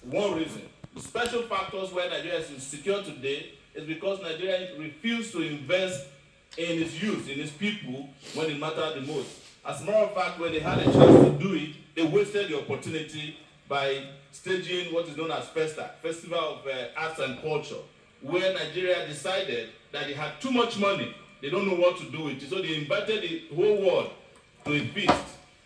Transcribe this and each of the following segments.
one reason. The special factors where Nigeria is insecure today is because Nigeria refused to invest in its youth, in its people, when it mattered the most. As a matter of fact, when they had a chance to do it, they wasted the opportunity by staging what is known as FESTA, Festival of Arts and Culture, where Nigeria decided that they had too much money. They don't know what to do with it. So they invited the whole world to a feast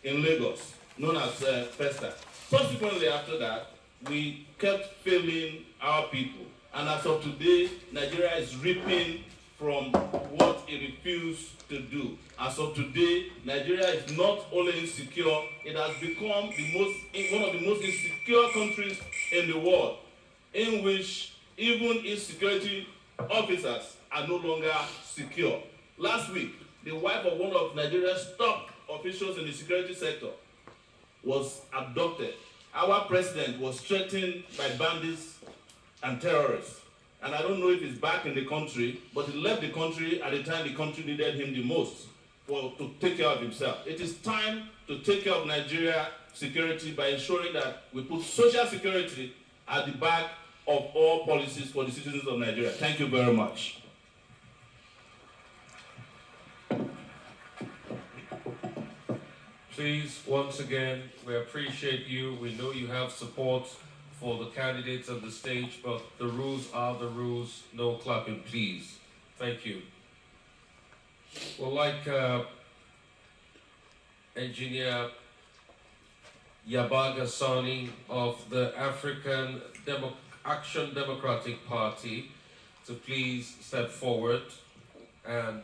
in Lagos, known as FESTA. Subsequently, after that, we kept failing our people. And as of today, Nigeria is reaping from what it refused to do. As of today, Nigeria is not only insecure, it has become one of the most insecure countries in the world, in which even its security officers are no longer secure. Last week, the wife of one of Nigeria's top officials in the security sector was abducted. Our president was threatened by bandits and terrorists. And I don't know if he's back in the country, but he left the country at the time the country needed him the most to take care of himself. It is time to take care of Nigeria security by ensuring that we put social security at the back of all policies for the citizens of Nigeria. Thank you very much. Please, once again, we appreciate you. We know you have support for the candidates on the stage, but the rules are the rules. No clapping, please. Thank you. Well, like Engineer Yabaga Sani of the African Action Democratic Party to please step forward and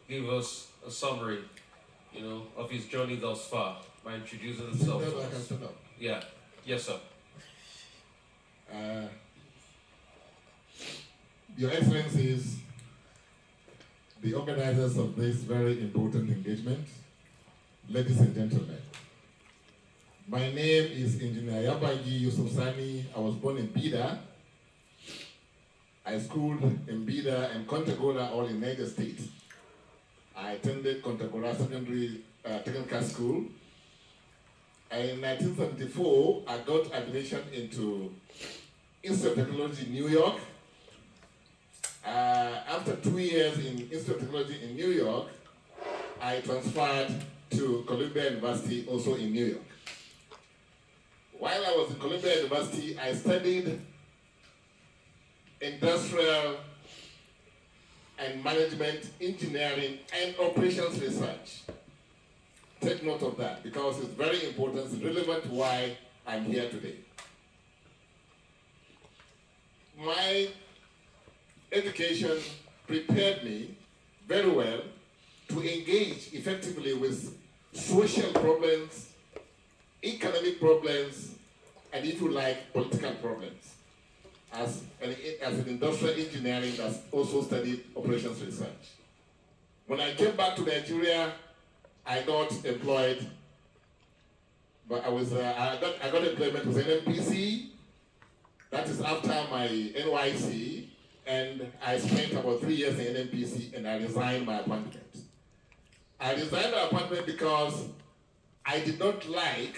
give us a summary, of his journey thus far by introducing himself. Yeah. Yes, sir. Your Excellencies, the organizers of this very important engagement, ladies and gentlemen, my name is Engineer Yabagi Yusuf Sani. I was born in Bida. I schooled in Bida and Kontagora, all in Niger State. I attended Kontagora Secondary Technical School. In 1974, I got admission into Institute of Technology in New York. After 2 years in Institute of Technology in New York, I transferred to Columbia University, also in New York. While I was in Columbia University, I studied industrial and management, engineering, and operations research. Take note of that because it's very important, it's relevant to why I'm here today. My education prepared me very well to engage effectively with social problems, economic problems, and if you like, political problems. As an industrial engineering that's also studied operations research. When I came back to Nigeria, I got employed, but I got employment with NNPC. That is after my NYC, and I spent about 3 years in NNPC, and I resigned my appointment. I resigned my appointment because I did not like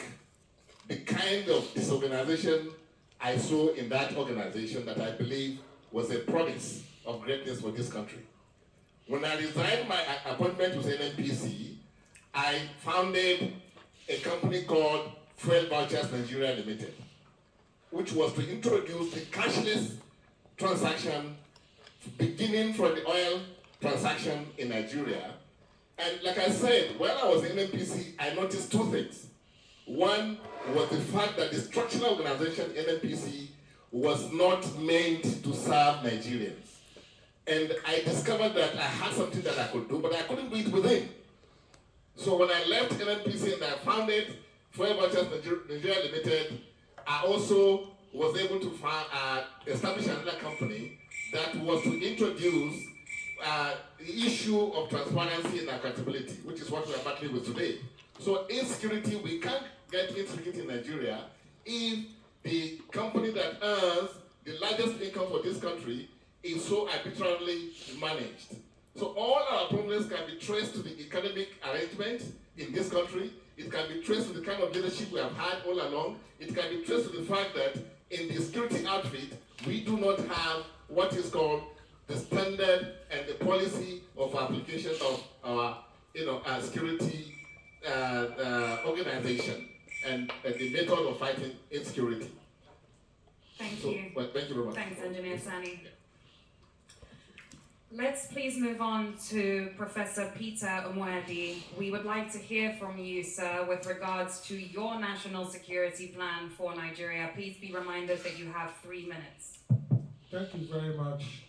the kind of disorganization I saw in that organization that I believe was a promise of greatness for this country. When I resigned my appointment with NNPC, I founded a company called Fuel Vouchers Nigeria Limited, which was to introduce the cashless transaction beginning from the oil transaction in Nigeria. And like I said, while I was in NNPC, I noticed two things. One was the fact that the structural organization NNPC was not meant to serve Nigerians. And I discovered that I had something that I could do, but I couldn't do it within. So when I left NNPC and I founded Fuel Vouchers Nigeria Limited, I also was able to establish another company that was to introduce the issue of transparency and accountability, which is what we are battling with today. So insecurity, we can't get insecurity in Nigeria if the company that earns the largest income for this country is so arbitrarily managed. So all our problems can be traced to the economic arrangement in this country. It can be traced to the kind of leadership we have had all along. It can be traced to the fact that in the security outfit, we do not have what is called the standard and the policy of application of our, security organization and the method of fighting insecurity. Thank you. Well, thank you very much. Thanks, Engineer Sani. Let's please move on to Professor Peter Umwadi. We would like to hear from you, sir, with regards to your national security plan for Nigeria. Please be reminded that you have 3 minutes. Thank you very much.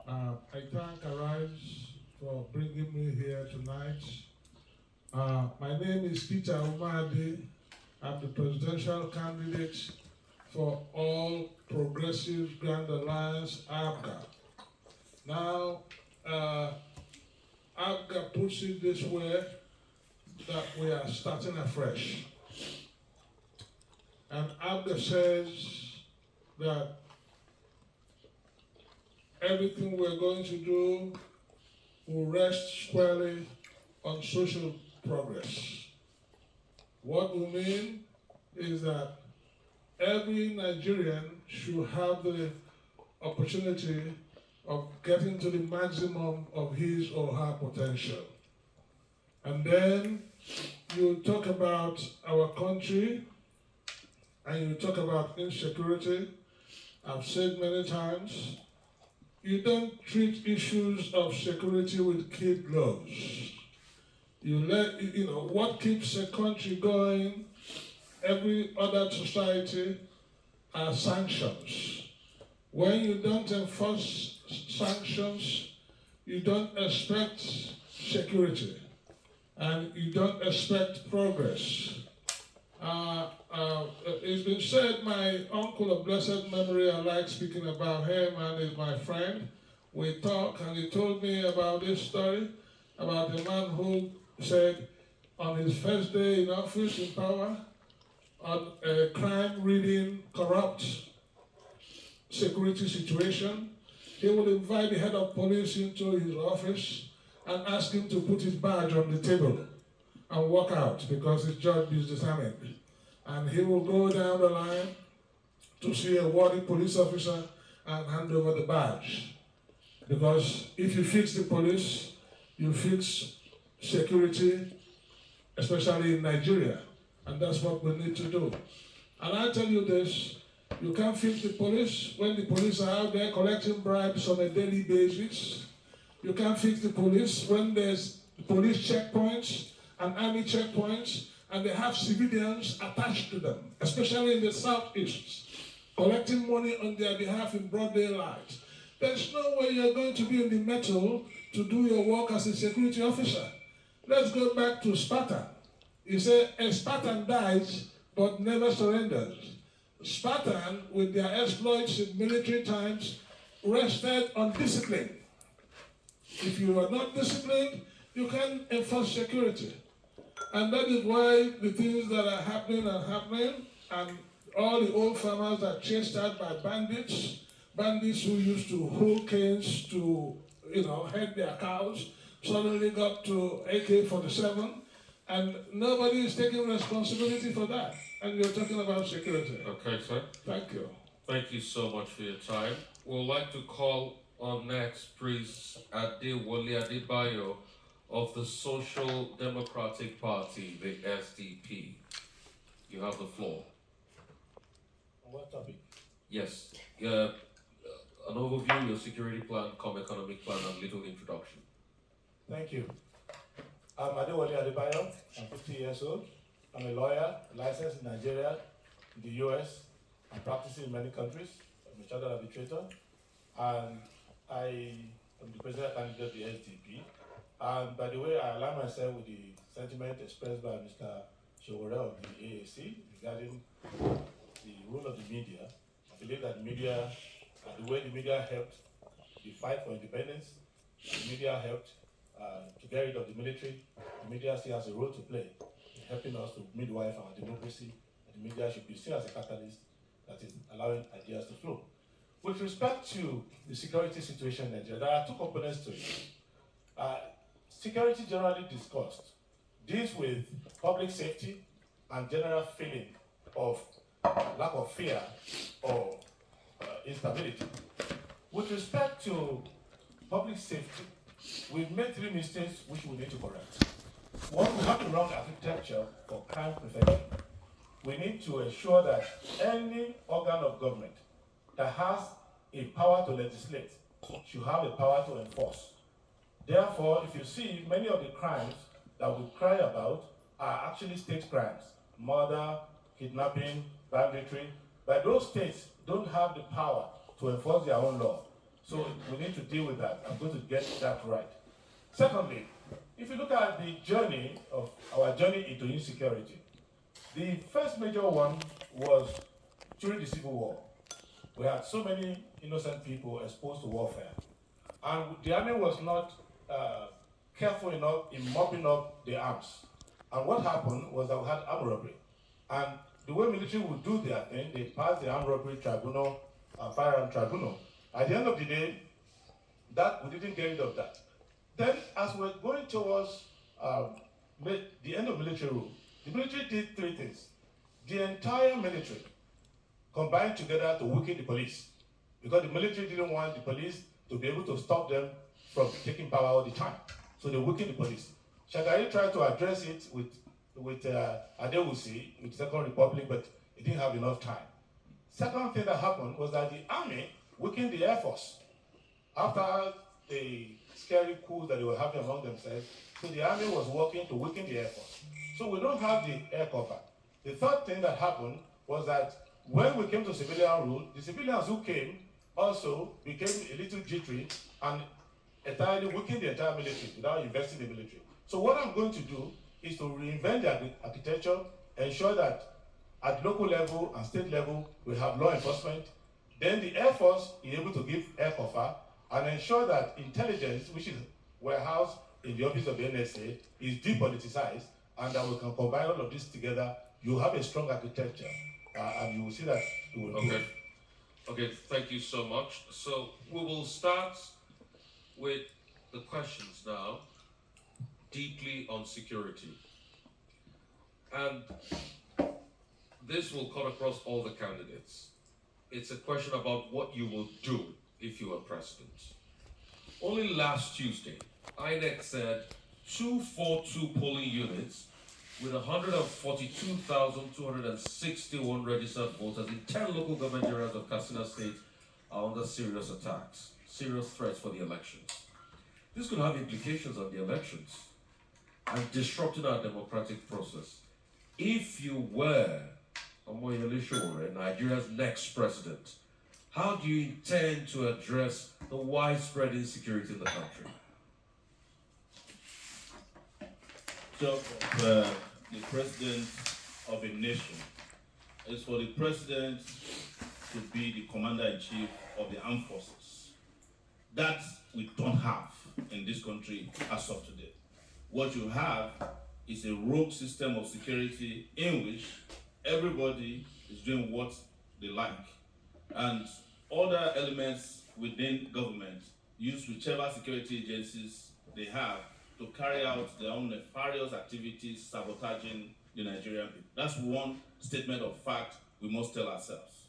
I thank Arise for bringing me here tonight. My name is Peter Umwadi. I'm the presidential candidate for All Progressive Grand Alliance, ABGA. Now, ABGA puts it this way, that we are starting afresh. And ABGA says that everything we're going to do will rest squarely on social progress. What we mean is that every Nigerian should have the opportunity of getting to the maximum of his or her potential. And then you talk about our country and you talk about insecurity. I've said many times, you don't treat issues of security with kid gloves. What keeps a country going, every other society, are sanctions. When you don't enforce sanctions, you don't expect security, and you don't expect progress. It's been said, my uncle of blessed memory, I like speaking about him, and he's my friend. We talk, and he told me about this story, about a man who said on his first day in office, in power, on a crime-ridden, corrupt security situation, he would invite the head of police into his office and ask him to put his badge on the table and walk out because his job is determined. And he will go down the line to see a worthy police officer and hand over the badge. Because if you fix the police, you fix security, especially in Nigeria. And that's what we need to do. And I tell you this, you can't fix the police when the police are out there collecting bribes on a daily basis. You can't fix the police when there's police checkpoints and army checkpoints and they have civilians attached to them, especially in the southeast, collecting money on their behalf in broad daylight. There's no way you're going to be in the metal to do your work as a security officer. Let's go back to Sparta. He said, a Spartan dies but never surrenders. Spartan, with their exploits in military times, rested on discipline. If you are not disciplined, you can't enforce security. And that is why the things that are happening, and all the old farmers are chased out by bandits who used to hold canes to, head their cows, suddenly got to AK-47, and nobody is taking responsibility for that. And you're talking about security. Okay, sir. Thank you. Thank you so much for your time. We'd like to call on next Priest Adewale Adebayo of the Social Democratic Party, the SDP. You have the floor. What topic? Yes. An overview, your security plan, economic plan, and little introduction. Thank you. I'm Adewale Adebayo. I'm 50 years old. I'm a lawyer, licensed in Nigeria, in the US. I'm practicing in many countries. I'm a chartered arbitrator. And I am the president candidate of the SDP. And by the way, I align myself with the sentiment expressed by Mr. Shogore of the AAC regarding the role of the media. I believe that the media, the way the media helped the fight for independence, the media helped to get rid of the military. The media still has a role to play in helping us to midwife our democracy. And the media should be seen as a catalyst that is allowing ideas to flow. With respect to the security situation in Nigeria, there are two components to it. Security, generally discussed, deals with public safety and general feeling of lack of fear or instability. With respect to public safety, we've made 3 mistakes which we need to correct. One, we have the wrong architecture for crime prevention. We need to ensure that any organ of government that has a power to legislate should have the power to enforce. Therefore, if you see, many of the crimes that we cry about are actually state crimes: murder, kidnapping, banditry. But those states don't have the power to enforce their own law. So we need to deal with that. I'm going to get that right. Secondly, if you look at the journey of our journey into insecurity, the first major one was during the Civil War. We had so many innocent people exposed to warfare. And the army was not careful enough in mopping up the arms. And what happened was that we had armed robbery. And the way military would do their thing, they passed the armed robbery tribunal, firearm tribunal. At the end of the day, we didn't get rid of that. Then, as we're going towards the end of military rule, the military did 3 things. The entire military combined together to weaken the police, because the military didn't want the police to be able to stop them from taking power all the time. So they weakened the police. Shagari tried to address it with Adewusi, with Second Republic, but it didn't have enough time. Second thing that happened was that the army weakened the Air Force. After the scary coups that they were having among themselves, so the army was working to weaken the Air Force. So we don't have the air cover. The third thing that happened was that when we came to civilian rule, the civilians who came also became a little jittery and entirely weakened the entire military without investing in the military. So what I'm going to do is to reinvent the architecture, ensure that at local level and state level, we have law enforcement. Then the Air Force is able to give air cover and ensure that intelligence, which is warehoused in the office of the NSA, is depoliticized, and that we can combine all of this together. You have a strong architecture, and you will see that it will do. Okay, thank you so much. So we will start with the questions now, deeply on security. And this will cut across all the candidates. It's a question about what you will do if you are president. Only last Tuesday, INEC said 242 polling units with 142,261 registered voters in 10 local government areas of Katsina State are under serious attacks, serious threats for the elections. This could have implications on the elections and disrupting our democratic process. If you were Omoyele Sowore, Nigeria's next president, how do you intend to address the widespread insecurity in the country? So, the president of a nation is for the president to be the commander-in-chief of the armed forces. That we don't have in this country as of today. What you have is a rogue system of security in which everybody is doing what they like. And other elements within government use whichever security agencies they have to carry out their own nefarious activities, sabotaging the Nigerian people. That's one statement of fact we must tell ourselves.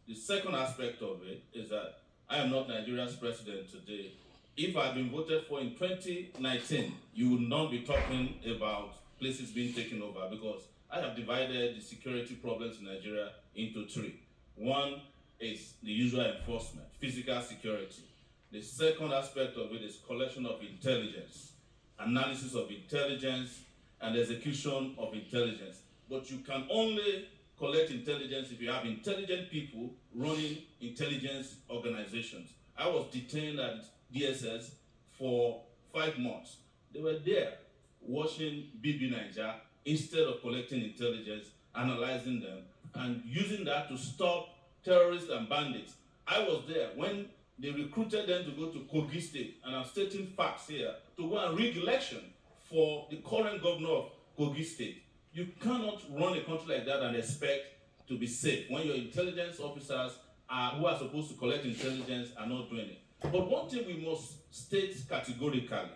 The second aspect of it is that I am not Nigeria's president today. If I had been voted for in 2019, you would not be talking about places being taken over, because I have divided the security problems in Nigeria into 3. One is the usual enforcement, physical security. The second aspect of it is collection of intelligence, analysis of intelligence, and execution of intelligence. But you can only collect intelligence if you have intelligent people running intelligence organizations. I was detained at DSS for 5 months. They were there watching BB Niger instead of collecting intelligence, analyzing them, and using that to stop terrorists and bandits. I was there when they recruited them to go to Kogi State, and I'm stating facts here, to go and rig election for the current governor of Kogi State. You cannot run a country like that and expect to be safe when your intelligence officers who are supposed to collect intelligence are not doing it. But one thing we must state categorically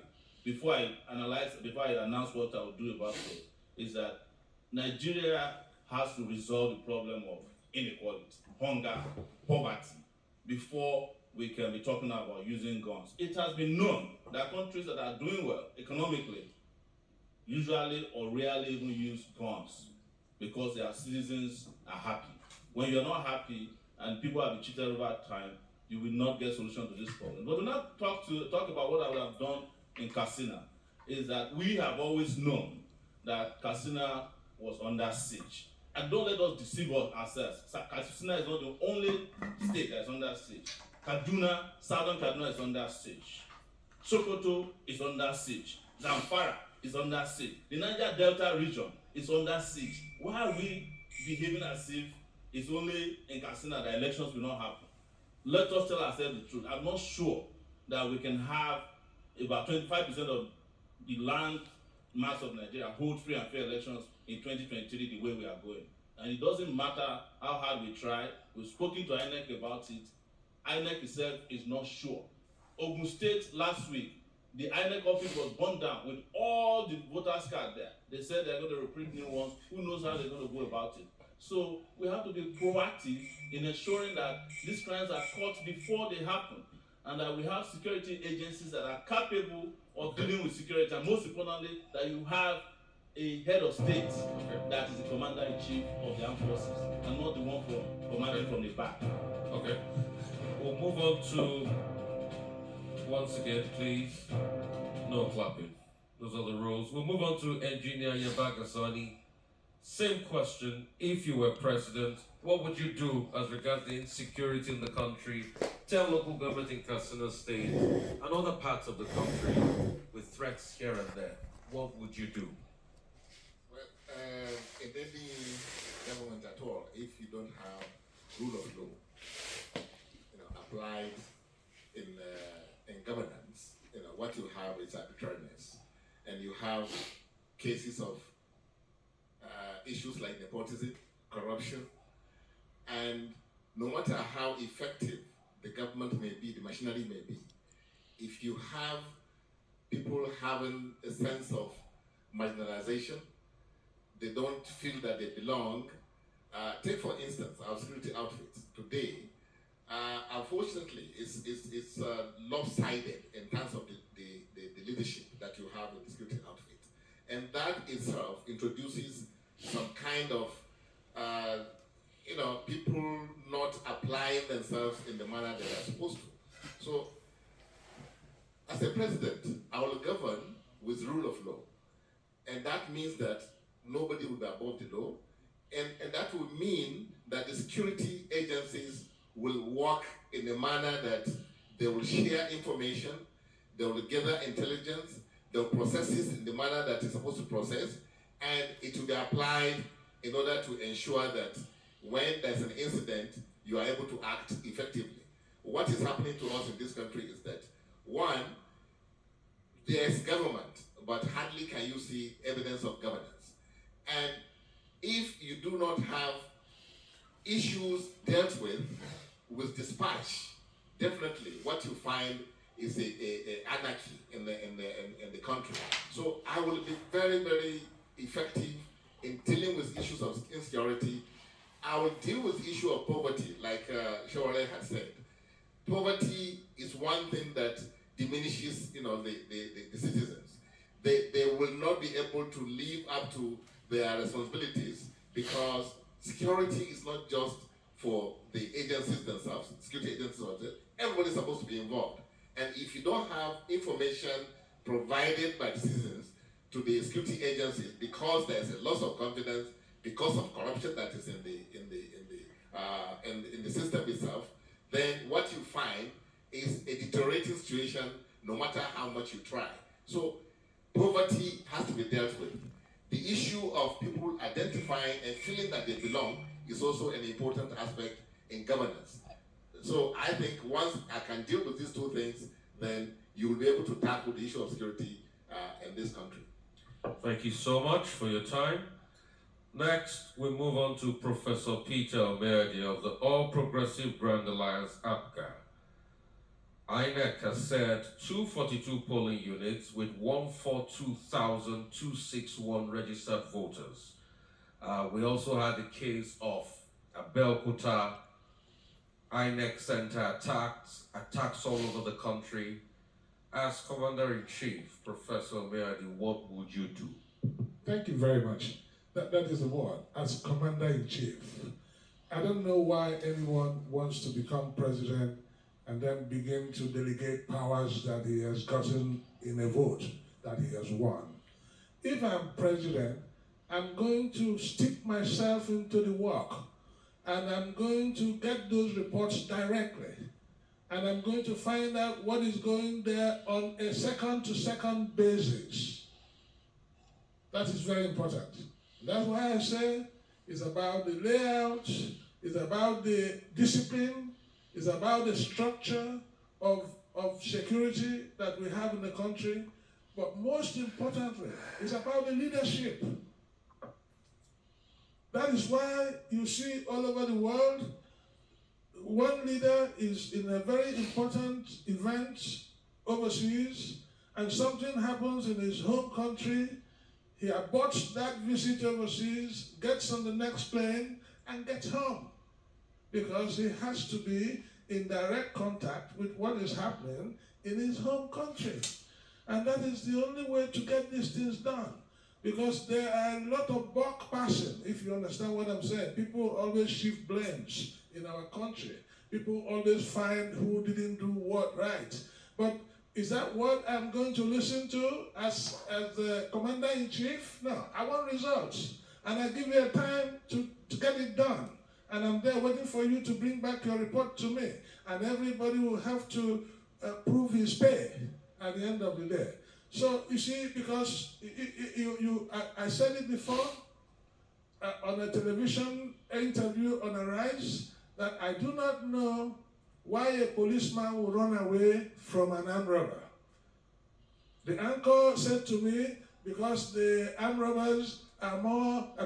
before I announce what I will do about it, is that Nigeria has to resolve the problem of inequality, hunger, poverty, before we can be talking about using guns. It has been known that countries that are doing well economically usually or rarely even use guns because their citizens are happy. When you're not happy and people have been cheated over time, you will not get solution to this problem. But to not talk about what I would have done in Katsina is that we have always known that Katsina was under siege. And don't let us deceive ourselves. Katsina is not the only state that is under siege. Kaduna, southern Kaduna is under siege. Sokoto is under siege. Zamfara is under siege. The Niger Delta region is under siege. Why are we behaving as if it's only in Katsina that elections will not happen? Let us tell ourselves the truth. I'm not sure that we can have about 25% of the land mass of Nigeria hold free and fair elections in 2023 the way we are going. And it doesn't matter how hard we try. We've spoken to INEC about it. INEC itself is not sure. Ogun State last week, the INEC office was burned down with all the voters' cards there. They said they're going to reprint new ones. Who knows how they're going to go about it? So we have to be proactive in ensuring that these crimes are caught before they happen, and that we have security agencies that are capable of dealing with security, and most importantly, that you have a head of state that is the commander-in-chief of the armed forces, and not the one commanding from the back. Okay. We'll move on to, once again, please, no clapping. Those are the rules. We'll move on to Engineer Yabagasani. Same question. If you were president, what would you do as regards the insecurity in the country? Tell local government in Katsina State and other parts of the country with threats here and there. What would you do? Well, in any government at all, if you don't have rule of law, applied in governance, what you have is arbitrariness, and you have cases of issues like nepotism, corruption, and no matter how effective the government may be, the machinery may be, if you have people having a sense of marginalization, they don't feel that they belong. Take for instance our security outfits today. Unfortunately, it's lopsided in terms of the leadership that you have in the security outfit, and that itself introduces some kind of people not applying themselves in the manner they are supposed to. So, as a president, I will govern with rule of law, and that means that nobody will be above the law, and that will mean that the security agencies will work in a manner that they will share information, they will gather intelligence, they will process it in the manner that it's supposed to process, and it will be applied in order to ensure that when there's an incident, you are able to act effectively. What is happening to us in this country is that, one, there's government, but hardly can you see evidence of governance. And if you do not have issues dealt with dispatch, definitely what you find is a anarchy in the country. So I will be very, very effective in dealing with issues of insecurity. I will deal with the issue of poverty, like Shawale has said. Poverty is one thing that diminishes, the citizens. They will not be able to live up to their responsibilities because security is not just for the agencies themselves, security agencies, everybody's supposed to be involved. And if you don't have information provided by the citizens to the security agencies because there's a loss of confidence, because of corruption that is in the system itself, then what you find is a deteriorating situation no matter how much you try. So poverty has to be dealt with. The issue of people identifying and feeling that they belong is also an important aspect in governance. So I think once I can deal with these two things, then you will be able to tackle the issue of security in this country. Thank you so much for your time. Next, we move on to Professor Peter Omerdi of the All Progressive Grand Alliance, APGA. INEC has said 242 polling units with 142,261 registered voters. We also had the case of Belkuta, INEC Center attacks all over the country. As Commander-in-Chief, Professor Meadi, what would you do? Thank you very much. That is the word, as Commander-in-Chief. I don't know why anyone wants to become president and then begin to delegate powers that he has gotten in a vote that he has won. If I'm president, I'm going to stick myself into the work, and I'm going to get those reports directly, and I'm going to find out what is going there on a second-to-second basis. That is very important. That's why I say it's about the layout, it's about the discipline, it's about the structure of security that we have in the country, but most importantly, it's about the leadership. That is why you see all over the world, one leader is in a very important event overseas, and something happens in his home country. He aborts that visit overseas, gets on the next plane, and gets home. Because he has to be in direct contact with what is happening in his home country. And that is the only way to get these things done. Because there are a lot of buck passing, if you understand what I'm saying. People always shift blames in our country. People always find who didn't do what right. But is that what I'm going to listen to as the Commander-in-Chief? No, I want results. And I give you a time to get it done. And I'm there waiting for you to bring back your report to me. And everybody will have to prove his pay at the end of the day. So, you see, because I said it before on a television interview on Arise, that I do not know why a policeman will run away from an armed robber. The anchor said to me, because the armed robbers are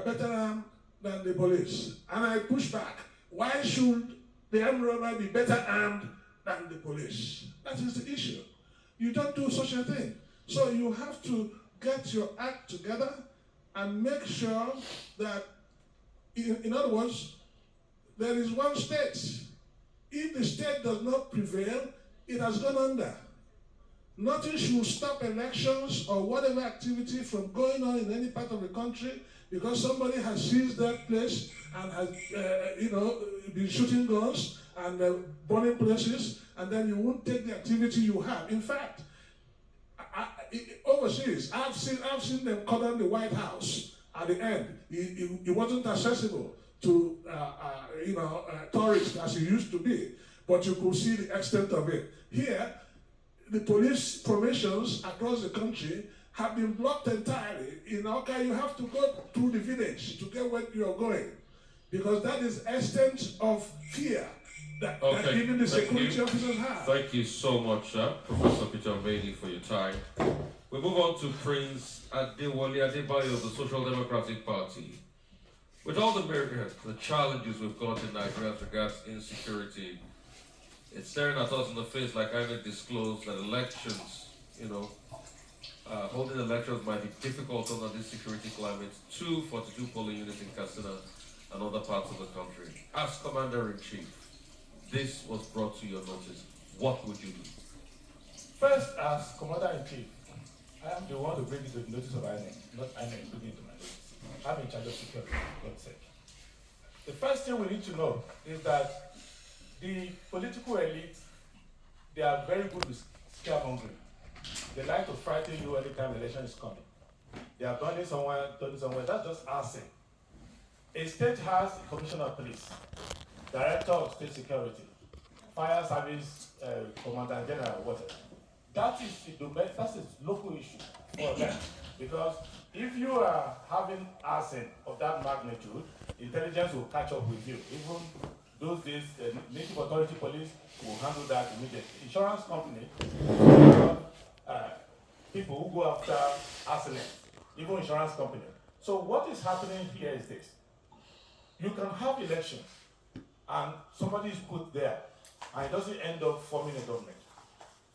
better armed than the police. And I pushed back. Why should the armed robber be better armed than the police? That is the issue. You don't do such a thing. So you have to get your act together and make sure that, in other words, there is one state. If the state does not prevail, it has gone under. Nothing should stop elections or whatever activity from going on in any part of the country because somebody has seized that place and has, been shooting guns and burning places, and then you won't take the activity you have. In fact, overseas, I've seen them cut down the White House at the end. It wasn't accessible to tourists as it used to be, but you could see the extent of it. Here, the police formations across the country have been blocked entirely. In Oka, you have to go through the village to get where you are going, because that is extent of fear that even the security officers have. Thank you so much, Professor Peter Mbedi, for your time. We move on to Prince Adewale Adebayo of the Social Democratic Party. With all the challenges we've got in Nigeria as regards insecurity, it's staring at us in the face like I disclosed that elections, holding elections might be difficult under this security climate. 242 polling units in Katsina and other parts of the country. As Commander-in-Chief, this was brought to your notice. What would you do? First, as Commander-in-Chief, I am the one to bring it to the notice of INEC, not INEC bringing it to my notice. I'm in charge of security, for God's sake. The first thing we need to know is that the political elite, they are very good with scaremongering. They like to frighten you anytime the election is coming. They are turning somewhere, that's just arson. A state has a commissioner of police, director of state security, fire service, commander general, whatever. That is that's a local issue for them. Because if you are having arson of that magnitude, intelligence will catch up with you. Even those days, the native authority police will handle that immediately. Insurance company, people who go after arsonists, even insurance company. So what is happening here is this. You can have elections and somebody is put there and it doesn't end up forming a government.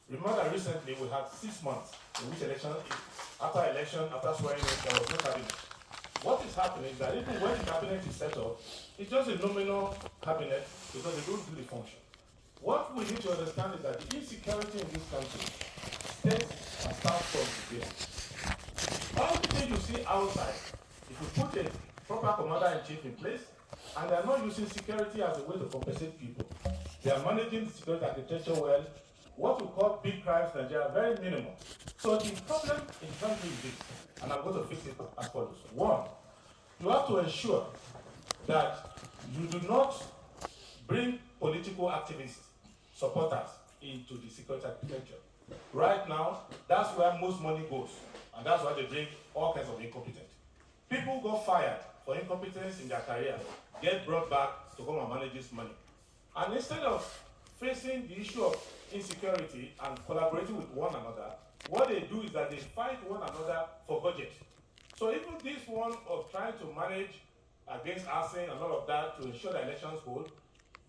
Remember that recently we had 6 months in which after swearing in, there was no cabinet. What is happening is that even when the cabinet is set up, It's just a nominal cabinet because they don't do the function. What we need to understand is that the insecurity in this country stems and starts from the base. All the things you see outside, if you put a proper commander-in-chief in place, and they are not using security as a way to compensate people, they are managing the security architecture well. What we call big crimes in Nigeria are very minimal. So the problem in the country is this, and I'm going to fix it as follows. One, you have to ensure that you do not bring political activists, supporters into the security architecture. Right now, that's where most money goes, and that's why they bring all kinds of incompetent. People got fired for incompetence in their career, get brought back to come and manage this money. And instead of facing the issue of insecurity and collaborating with one another, what they do is that they fight one another for budget. So even this one of trying to manage against arson and all of that to ensure the elections hold,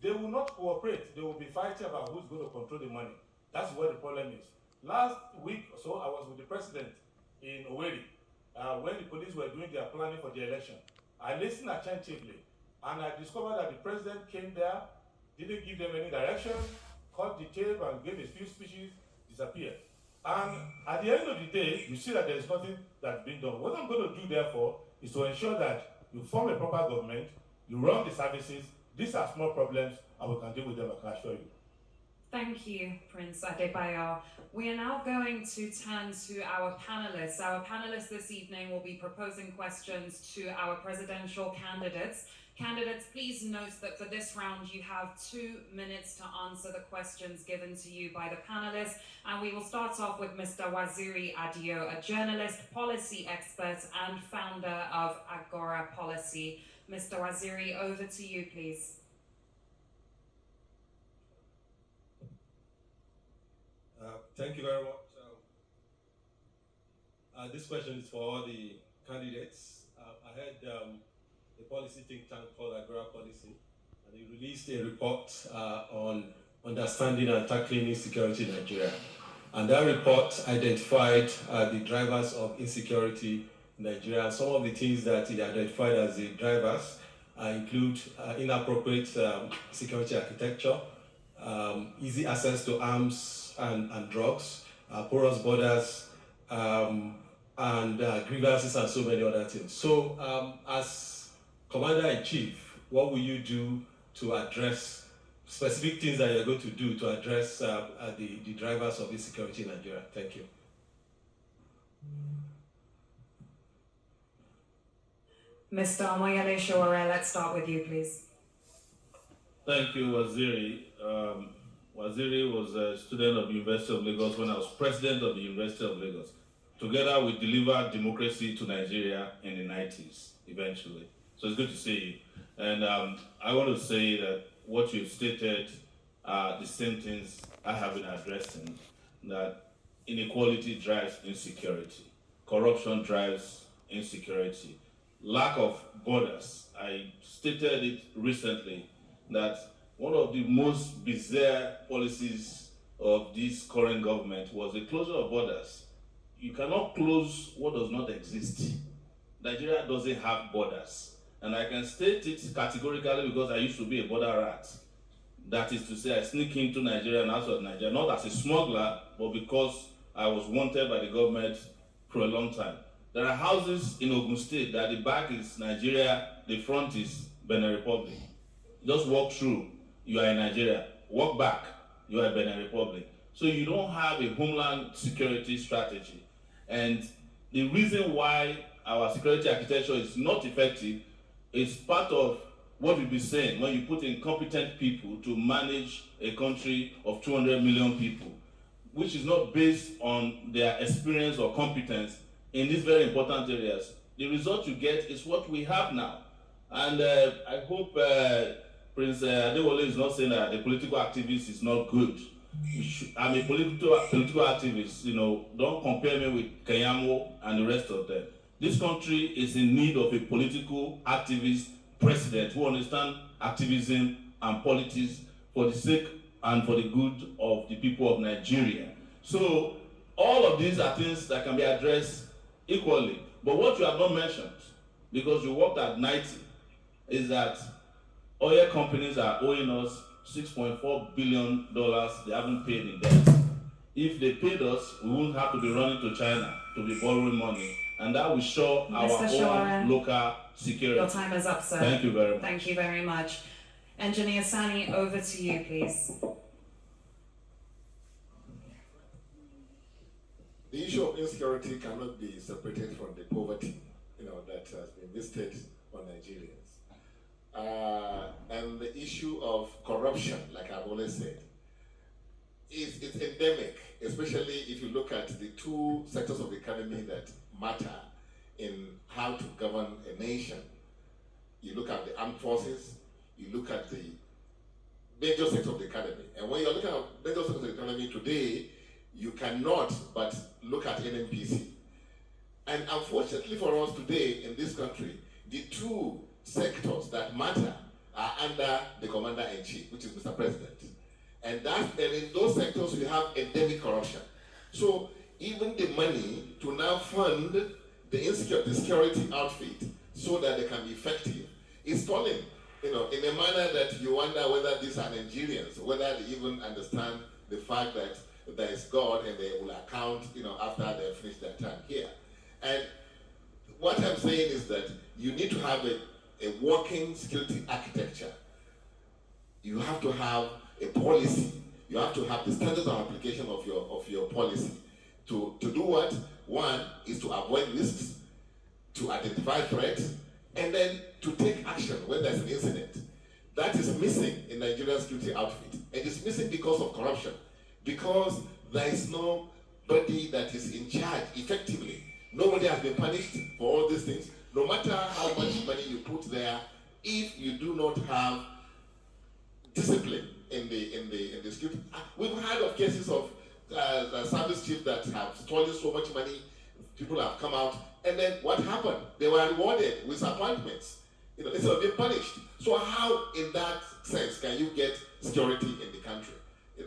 they will not cooperate. They will be fighting about who's going to control the money. That's where the problem is. Last week or so, I was with the president in Owerri when the police were doing their planning for the election. I listened attentively, and I discovered that the president came there, didn't give them any direction, cut the tape and gave a few speeches, disappeared. And at the end of the day, you see that there is nothing that's been done. What I'm going to do, therefore, is to ensure that you form a proper government, you run the services. These are small problems, and we can deal with them, I can assure you. Thank you, Prince Adebayo. We are now going to turn to our panelists. Our panelists this evening will be proposing questions to our presidential candidates. Candidates, please note that for this round you have 2 minutes to answer the questions given to you by the panelists. And we will start off with Mr. Waziri Adio, a journalist, policy expert, and founder of Agora Policy. Mr. Waziri, over to you, please. Thank you very much. This question is for all the candidates. I heard the policy think tank called Agora Policy, and they released a report on understanding and tackling insecurity in Nigeria. And that report identified the drivers of insecurity in Nigeria. Some of the things that it identified as the drivers include inappropriate security architecture, easy access to arms and drugs, porous borders, and grievances and so many other things. So as Commander-in-Chief, what will you do to address specific things that you're going to do to address the drivers of insecurity in Nigeria? Thank you. Mr. Omoyele Sowore, let's start with you, please. Thank you, Waziri. Waziri was a student of the University of Lagos when I was president of the University of Lagos. Together, we delivered democracy to Nigeria in the 90s, eventually. So it's good to see you. And I want to say that what you've stated are the same things I have been addressing, that inequality drives insecurity, corruption drives insecurity, lack of borders. I stated it recently that one of the most bizarre policies of this current government was the closure of borders. You cannot close what does not exist. Nigeria doesn't have borders. And I can state it categorically because I used to be a border rat. That is to say, I sneak into Nigeria and out of Nigeria, not as a smuggler, but because I was wanted by the government for a long time. There are houses in Ogun State that the back is Nigeria, the front is Benin Republic. Just walk through, you are in Nigeria. Walk back, you are in Benin Republic. So you don't have a homeland security strategy. And the reason why our security architecture is not effective is part of what we've been saying when you put incompetent people to manage a country of 200 million people, which is not based on their experience or competence in these very important areas. The result you get is what we have now. And I hope Prince Adewale is not saying that the political activist is not good. I'm a political activist, you know, don't compare me with Kenyamo and the rest of them. This country is in need of a political activist president who understands activism and politics for the sake and for the good of the people of Nigeria. So all of these are things that can be addressed equally. But what you have not mentioned, because you worked at 90, is that Oil companies are owing us $6.4 billion they haven't paid in debt. If they paid us, we wouldn't have to be running to China to be borrowing money. And that will show our own local security. Your time is up, sir. Thank you very much. Thank you very much. Engineer Sani, over to you, please. The issue of insecurity cannot be separated from the poverty, that has been visited on Nigerians. And the issue of corruption, like I've always said, it's endemic, especially if you look at the two sectors of the economy that matter in how to govern a nation. You look at the armed forces, you look at the major sector of the economy. And when you're looking at major sector of the economy today, you cannot but look at NNPC. And unfortunately for us today in this country, the two sectors that matter are under the Commander-in-Chief, which is Mr. President. And in those sectors, we have endemic corruption. So even the money to now fund the security outfit so that they can be effective is stolen, in a manner that you wonder whether these are Nigerians, whether they even understand the fact that there is God and they will account, after they finish their time here. And what I'm saying is that you need to have a working security architecture. You have to have a policy. You have to have the standards of application of your policy. To do what? One is to avoid risks, to identify threats, and then to take action when there's an incident. That is missing in Nigeria's security outfit. And it's missing because of corruption. Because there is nobody that is in charge effectively. Nobody has been punished for all these things. No matter how much money you put there, if you do not have discipline in the security. We've heard of cases of service chiefs that have stolen so much money, people have come out, and then what happened? They were rewarded with appointments. Instead of being punished. So how, in that sense, can you get security in the country?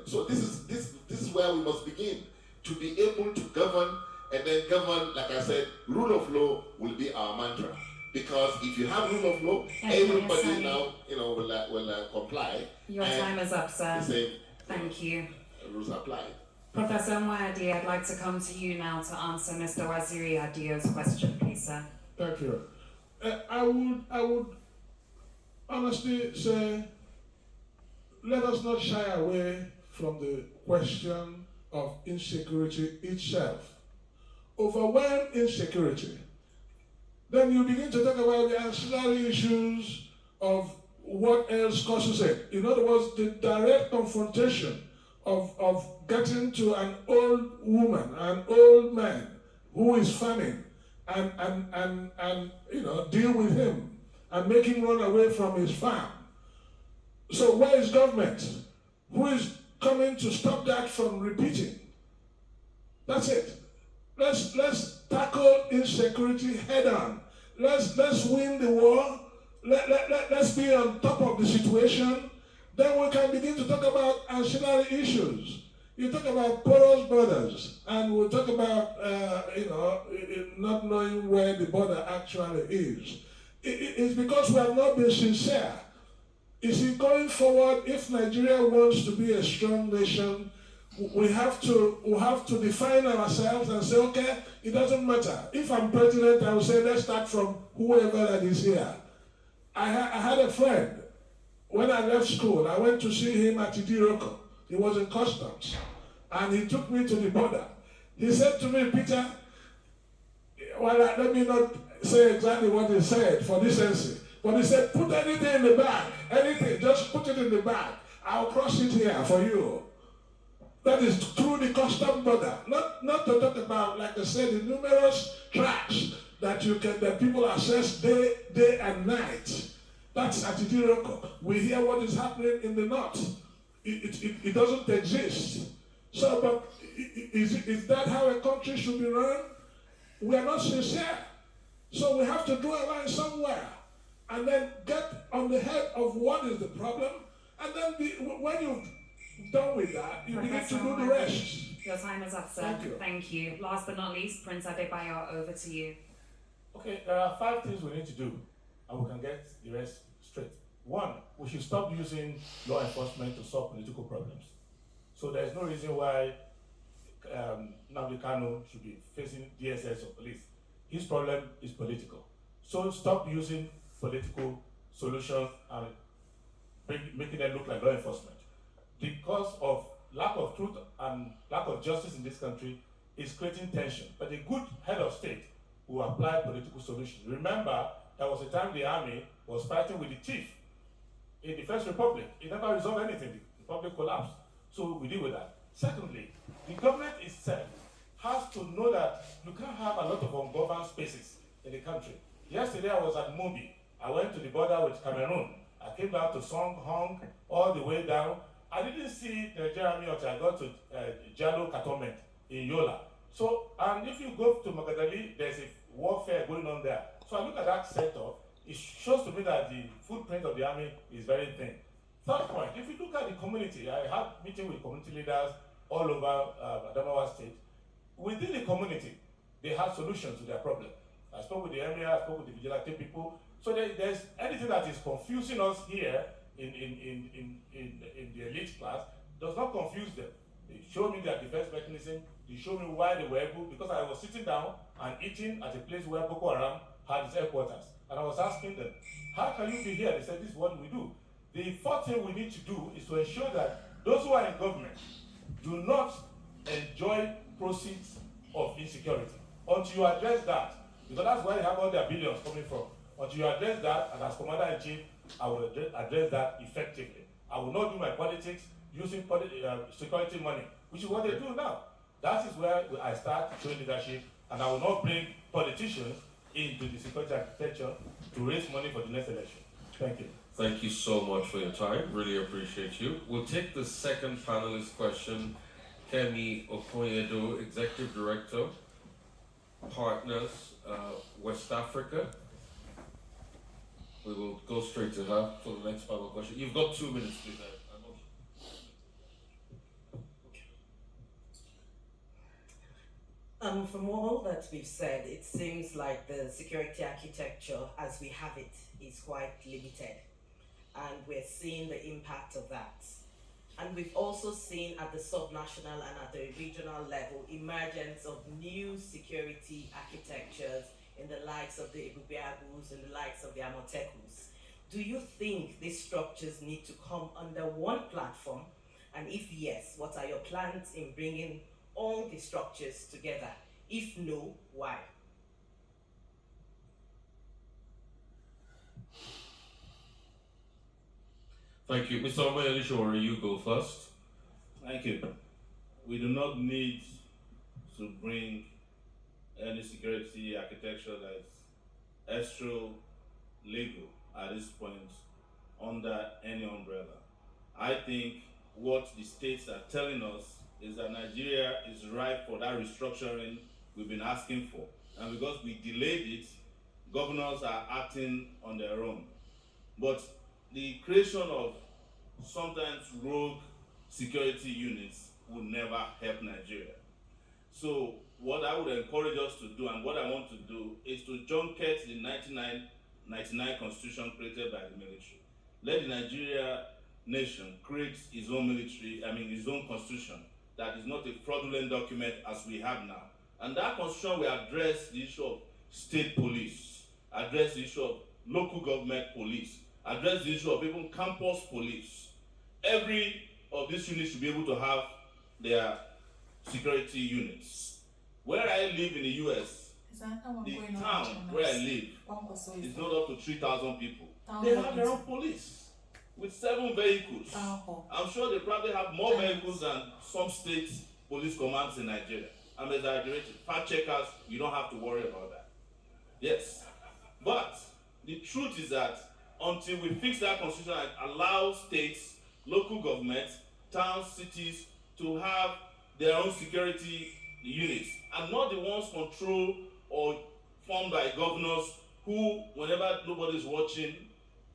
So this is where we must begin, to be able to govern, and then govern, like I said, rule of law will be our mantra. Because if you have rule of law, everybody now will comply. Your time is up, sir. Thank you. Rules apply. Professor Mwadi, I'd like to come to you now to answer Mr. Waziri Adio's question, please, sir. Thank you. I would honestly say, let us not shy away from the question of insecurity itself. Overwhelm insecurity. Then you begin to talk about the ancillary issues of what else causes it. In other words, the direct confrontation of getting to an old woman, an old man who is farming, and deal with him and make him run away from his farm. So where is government? Who is coming to stop that from repeating? That's it. Let's tackle insecurity head on. Let's win the war. Let's be on top of the situation. Then we can begin to talk about ancillary issues. You talk about porous borders, and we'll talk about not knowing where the border actually is. It's because we have not been sincere. You see, going forward, if Nigeria wants to be a strong nation, we have to define ourselves and say, okay, it doesn't matter. If I'm president, I will say, let's start from whoever that is here. I had a friend. When I left school, I went to see him at Idiroko. He was in customs. And he took me to the border. He said to me, Peter, well, let me not say exactly what he said for decency. But he said, put anything in the bag. Anything, just put it in the bag. I'll cross it here for you. That is through the custom border. Not to talk about, like I said, the numerous tracks that people access day and night. That's at Idiroko. We hear what is happening in the north. It doesn't exist. So, but is that how a country should be run? We are not sincere. So we have to draw a line somewhere and then get on the head of what is the problem. And then when you've done with that, you begin to do the rest. Your time is up, sir. Thank you. Last but not least, Prince Adebayo, over to you. Okay, there are 5 things we need to do, and we can get the rest straight. One, we should stop using law enforcement to solve political problems. So there's no reason why Nnamdi Kanu should be facing DSS or police. His problem is political. So stop using political solutions and making them look like law enforcement. Because of lack of truth and lack of justice in this country is creating tension. But a good head of state will apply political solutions. Remember, there was a time the army was fighting with the chief in the First Republic. It never resolved anything. The republic collapsed. So we deal with that. Secondly, the government itself has to know that you can't have a lot of ungoverned spaces in the country. Yesterday I was at Mobi. I went to the border with Cameroon. I came down to Song Hong, all the way down. I didn't see the Nigerian Army until I got to Jalo Cantonment in Yola. So, and if you go to Magadali, there's a warfare going on there. So I look at that sector, it shows to me that the footprint of the army is very thin. Third point, if you look at the community, I had meeting with community leaders all over Adamawa State. Within the community, they have solutions to their problem. I spoke with the emir, I spoke with the vigilante people. So there's anything that is confusing us here in the elite class does not confuse them. They show me their defense mechanism, they show me why they were able, because I was sitting down and eating at a place where Boko Haram had its headquarters. And I was asking them, how can you be here? They said, this is what we do. The fourth thing we need to do is to ensure that those who are in government do not enjoy proceeds of insecurity. Until you address that, because that's where they have all their billions coming from. Until you address that, and as Commander-in-Chief, I will address that effectively. I will not do my politics using security money, which is what they do now. That is where I start showing leadership, and I will not bring politicians into the security architecture to raise money for the next election. Thank you. Thank you so much for your time. Really appreciate you. We'll take the second panelist question. Kemi Okoyedo, Executive Director, Partners, West Africa. We will go straight to her for the next panel question. You've got 2 minutes, please. From all that we've said, it seems like the security architecture as we have it is quite limited. And we're seeing the impact of that. And we've also seen at the subnational and at the regional level emergence of new security architectures in the likes of the Ebubeagus and the likes of the Amotekus. Do you think these structures need to come under one platform? And if yes, what are your plans in bringing all the structures together? If no, why? Thank you. Mr. Omoyelishore, you go first. Thank you. We do not need to bring any security architecture that's extra-legal at this point under any umbrella. I think what the states are telling us is that Nigeria is ripe for that restructuring we've been asking for. And because we delayed it, governors are acting on their own. But the creation of sometimes rogue security units will never help Nigeria. So what I would encourage us to do, and what I want to do, is to junket the 1999 constitution created by the military. Let the Nigeria nation create its own military, its own constitution that is not a fraudulent document as we have now. And that constitution will address the issue of state police, address the issue of local government police, address the issue of even campus police. Every of these units should be able to have their security units. Where I live in the US, the town where I live is not up to 3,000 people. They have their own police with 7 vehicles. I'm sure they probably have more vehicles than some state police commands in Nigeria. I'm exaggerating. Fact checkers, you don't have to worry about that. Yes. But the truth is that until we fix that constitution and allow states, local governments, towns, cities to have their own security units and not the ones controlled or formed by governors who, whenever nobody's watching,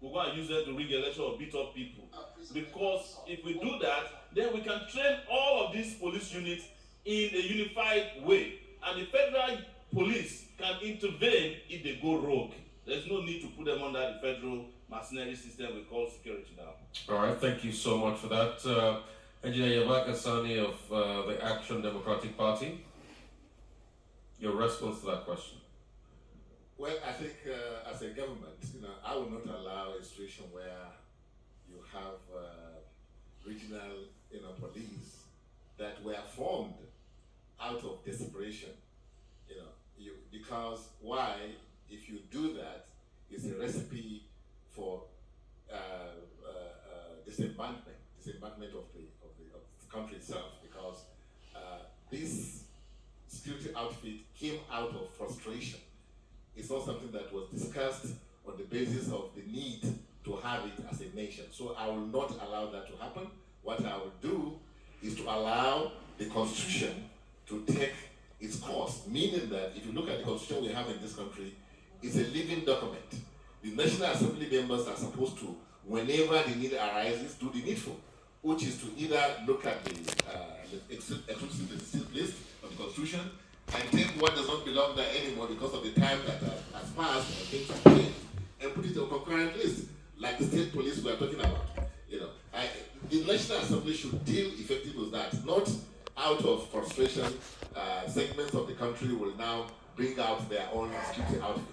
we're going to use them to rig election or beat up people. Because if we do that, then we can train all of these police units in a unified way. And the federal police can intervene if they go rogue. There's no need to put them under the federal mercenary system we call security now. All right, thank you so much for that. Engineer Yabaka Sani of the Action Democratic Party, your response to that question? Well, I think as a government, I will not allow a situation where you have regional, police that were formed out of desperation, because why? If you do that, it's a recipe for disembankment of the country itself, because this security outfit came out of frustration. It's not something that was discussed on the basis of the need to have it as a nation. So I will not allow that to happen. What I will do is to allow the Constitution to take its course, meaning that if you look at the Constitution we have in this country, it's a living document. The National Assembly members are supposed to, whenever the need arises, do the needful, which is to either look at the exclusive list of the Constitution and take what does not belong there anymore because of the time that has passed and things have changed, and put it on concurrent list, like the state police we are talking about. The National Assembly should deal effectively with that, not out of frustration. Segments of the country will now bring out their own security outfit.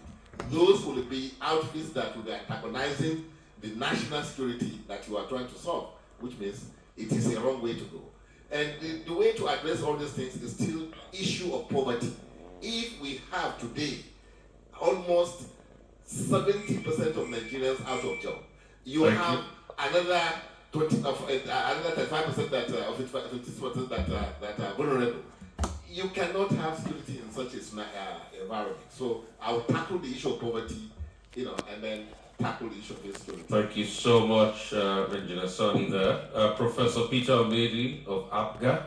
Those will be outfits that will be antagonizing the national security that you are trying to solve, which means it is a wrong way to go. And the way to address all these things is still issue of poverty. If we have today almost 70% of Nigerians out of job, you have another 35% that of 50% that are vulnerable. You cannot have security in such a environment. So I will tackle the issue of poverty, and then tackle the issue of insecurity. Thank you so much, Engineer Sani there. Professor Peter Omedi of APGA,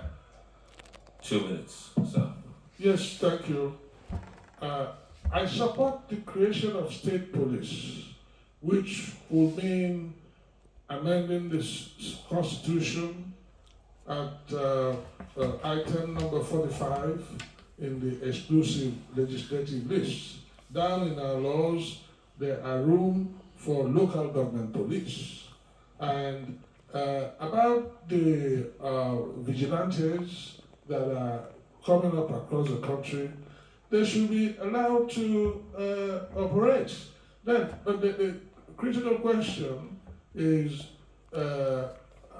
2 minutes, sir. Yes, thank you. I support the creation of state police, which will mean amending this constitution at item number 45 in the exclusive legislative list. Down in our laws, there are room for local government police. And about the vigilantes that are coming up across the country, they should be allowed to operate. But the critical question is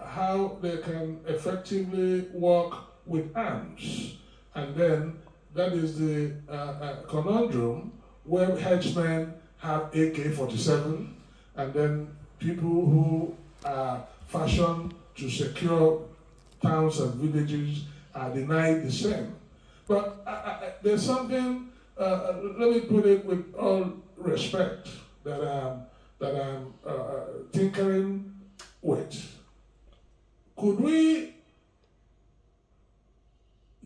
how they can effectively work with arms. And then that is the conundrum where headsmen have AK-47, and then people who are fashioned to secure towns and villages are denied the same. But there's something, let me put it with all respect, that I'm tinkering with. Could we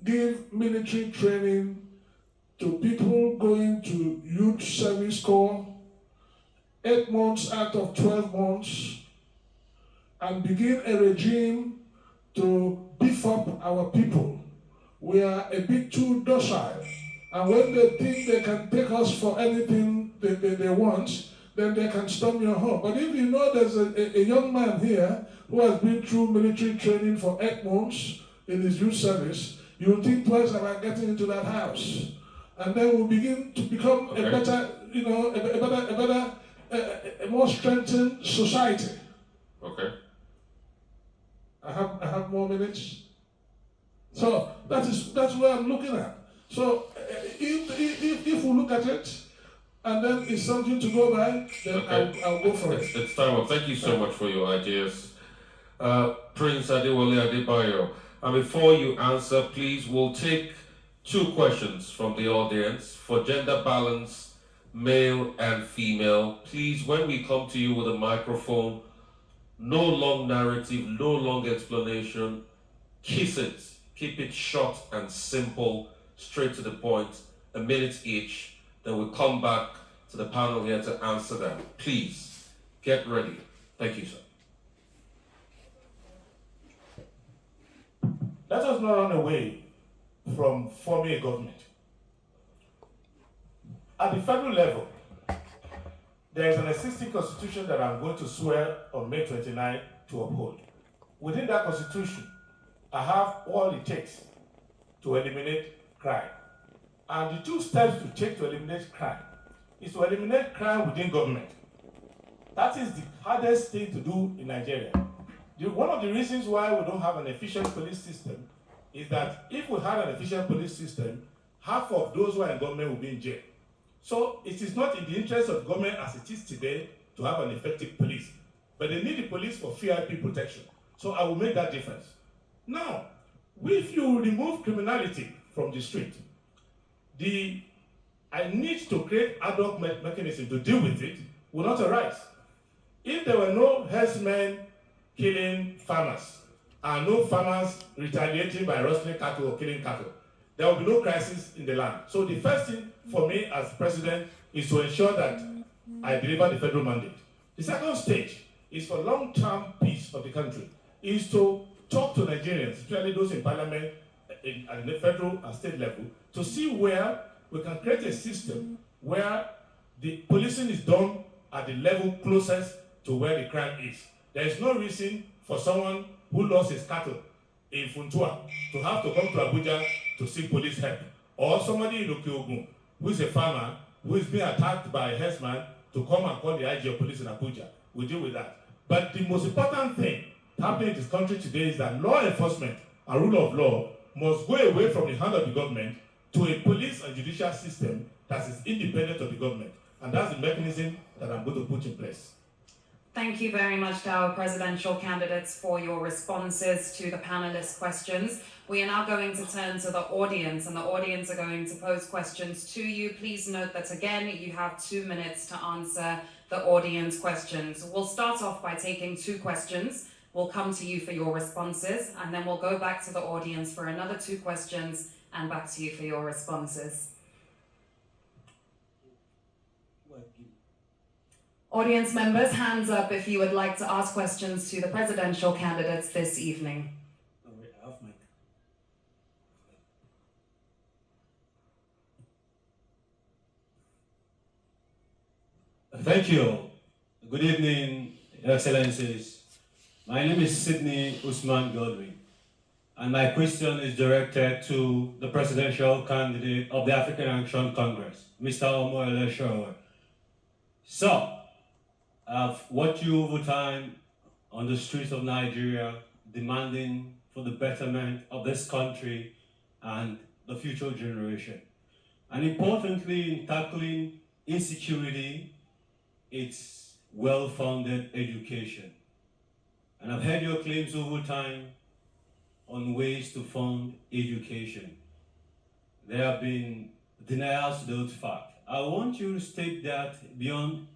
give military training to people going to youth service corps 8 months out of 12 months and begin a regime to beef up our people? We are a bit too docile, and when they think they can take us for anything they want, then they can storm your home. But if you know there's a young man here who has been through military training for 8 months in his youth service, you'll think twice about getting into that house. And then we'll begin to become a better, a more strengthened society. Okay. I have more minutes. So that's where I'm looking at. So if we look at it, and then it's something to go by, then I'll go for it. It's time up. Thank you so much for your ideas. Prince Adewale Adebayo. And before you answer, please, we'll take 2 questions from the audience for gender balance, male and female. Please, when we come to you with a microphone, no long narrative, no long explanation. Kiss it. Keep it short and simple, straight to the point, a minute each. Then we'll come back to the panel here to answer them. Please, get ready. Thank you, sir. Let us not run away from forming a government. At the federal level, There is an existing constitution that I'm going to swear on May 29 to uphold. Within that constitution, I have all it takes to eliminate crime. And the two steps to take to eliminate crime is to eliminate crime within government. That is the hardest thing to do in Nigeria. One of the reasons why we don't have an efficient police system is that if we had an efficient police system, half of those who are in government will be in jail. So it is not in the interest of government as it is today to have an effective police. But they need the police for VIP protection. So I will make that difference. Now, if you remove criminality from the street, I need to create ad hoc mechanism to deal with it will not arise. If there were no herdsmen killing farmers and no farmers retaliating by rustling cattle or killing cattle, there will be no crisis in the land. So the first thing for me as president is to ensure that I deliver the federal mandate. The second stage is for long-term peace of the country, is to talk to Nigerians, especially those in parliament at the federal and state level, to see where we can create a system where the policing is done at the level closest to where the crime is. There is no reason for someone who lost his cattle in Funtua to have to come to Abuja to seek police help. Or somebody in Okiogun who is a farmer who is being attacked by a herdsman to come and call the IG of police in Abuja. We deal with that. But the most important thing happening in this country today is that law enforcement and rule of law must go away from the hand of the government to a police and judicial system that is independent of the government. And that's the mechanism that I'm going to put in place. Thank you very much to our presidential candidates for your responses to the panelists' questions. We are now going to turn to the audience, and the audience are going to pose questions to you. Please note that, again, you have 2 minutes to answer the audience questions. We'll start off by taking 2 questions. We'll come to you for your responses, and then we'll go back to the audience for another 2 questions and back to you for your responses. Audience members, hands up if you would like to ask questions to the presidential candidates this evening. Thank you. Good evening, Your Excellencies. My name is Sidney Usman Godwin, and my question is directed to the presidential candidate of the African Action Congress, Mr. Omoyele Sowore. So, I've watched you over time on the streets of Nigeria demanding for the betterment of this country and the future generation. And importantly, in tackling insecurity, it's well-founded education. And I've heard your claims over time on ways to fund education. There have been denials to those facts. I want you to state that beyond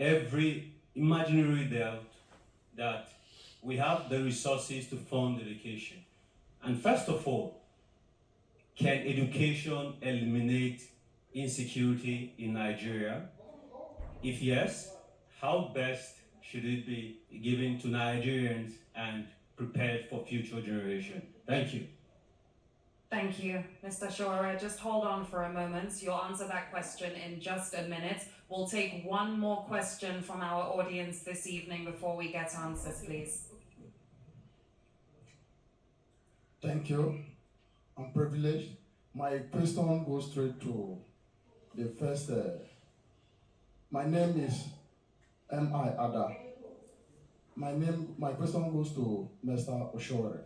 every imaginary doubt that we have the resources to fund education. And first of all, can education eliminate insecurity in Nigeria? If yes, how best should it be given to Nigerians and prepared for future generations? Thank you. Thank you, Mr. Sowore. Just hold on for a moment. You'll answer that question in just a minute. We'll take one more question from our audience this evening before we get answers, please. Thank you. I'm privileged. My question goes straight to the first. My name is M.I. Ada. My question goes to Mr. Sowore.